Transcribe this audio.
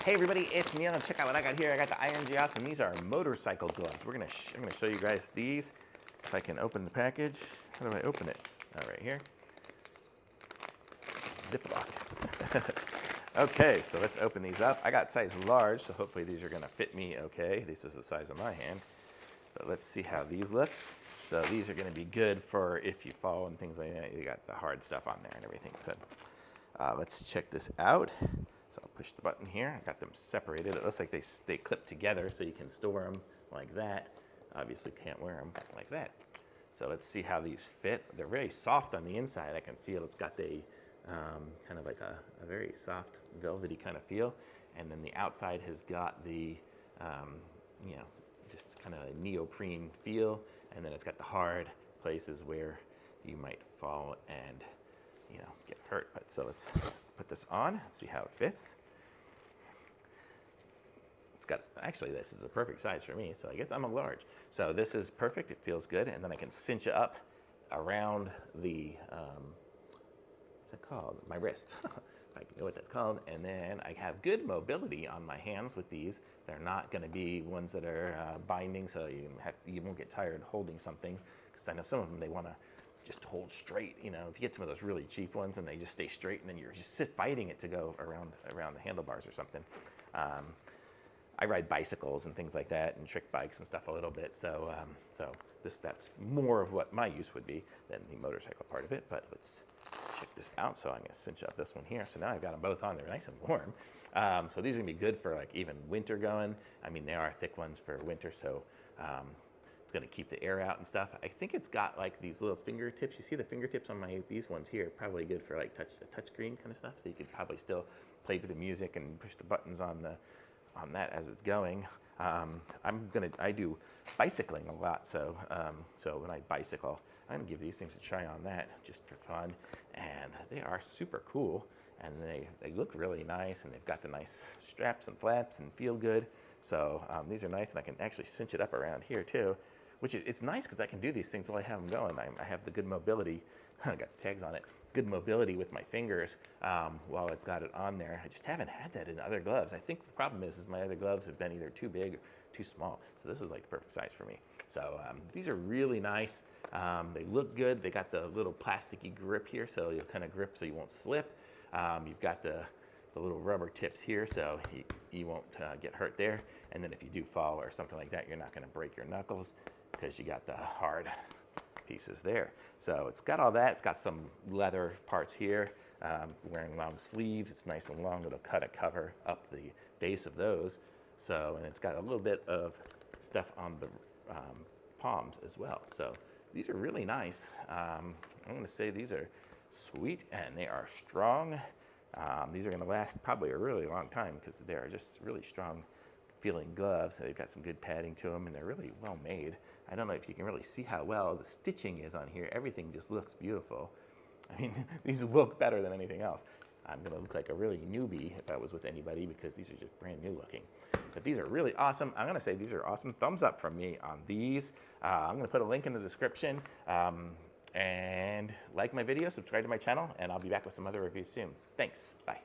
Hey everybody, it's Neil, and check out what I got here. I got the IronJias, and these are motorcycle gloves. I'm gonna show you guys these. If I can open the package. How do I open it? Oh, right here. Ziploc. Okay, so let's open these up. I got size large, so hopefully these are gonna fit me okay. This is the size of my hand. But let's see how these look. So these are gonna be good for if you fall and things like that. You got the hard stuff on there and everything. Good. Let's check this out. So I'll push the button here. I got them separated. It looks like they clip together so you can store them like that. Obviously can't wear them like that. So let's see how these fit. They're very soft on the inside. I can feel it's got the kind of like a very soft velvety kind of feel. And then the outside has got the, you know, just kind of a neoprene feel. And then it's got the hard places where you might fall and, you know, get hurt. But so let's put this on and see how it fits. It's got, actually this is a perfect size for me, so I guess I'm a large. So this is perfect, it feels good, and then I can cinch it up around the, what's that called? My wrist. I know what that's called. And then I have good mobility on my hands with these. They're not gonna be ones that are binding, so you won't get tired holding something, because I know some of them, they wanna just hold straight. You know, if you get some of those really cheap ones and they just stay straight and then you're just fighting it to go around the handlebars or something. I ride bicycles and things like that and trick bikes and stuff a little bit. So, that's more of what my use would be than the motorcycle part of it. But let's check this out. So I'm gonna cinch up this one here. So now I've got them both on. They're nice and warm. So these are gonna be good for like even winter going. I mean, they are thick ones for winter. So, it's gonna keep the air out and stuff. I think it's got like these little fingertips. You see the fingertips on these ones here, probably good for like touch screen kind of stuff. So you could probably still play with the music and push the buttons on that as it's going. I do bicycling a lot. So when I bicycle, I'm gonna give these things a try on that just for fun. And they are super cool. And they look really nice, and they've got the nice straps and flaps and feel good. So these are nice, and I can actually cinch it up around here too, which it's nice because I can do these things while I have them going. I have the good mobility. I got the tags on it. Good mobility with my fingers while I've got it on there. I just haven't had that in other gloves. I think the problem is my other gloves have been either too big or too small. So this is like the perfect size for me. So these are really nice. They look good. They got the little plasticky grip here, so you'll kind of grip so you won't slip. You've got the little rubber tips here, so you won't get hurt there. And then if you do fall or something like that, you're not gonna break your knuckles because you got the hard pieces there. So it's got all that. It's got some leather parts here. Wearing long sleeves, it's nice and long. It'll cover up the base of those. So, and it's got a little bit of stuff on the palms as well. So these are really nice. I'm gonna say these are sweet and they are strong. These are gonna last probably a really long time because they are just really strong feeling gloves. They've got some good padding to them and they're really well made. I don't know if you can really see how well the stitching is on here. Everything just looks beautiful. I mean, these look better than anything else. I'm gonna look like a really newbie if I was with anybody because these are just brand new looking. But these are really awesome. I'm gonna say these are awesome. Thumbs up from me on these. I'm gonna put a link in the description. And like my video, subscribe to my channel, and I'll be back with some other reviews soon. Thanks, bye.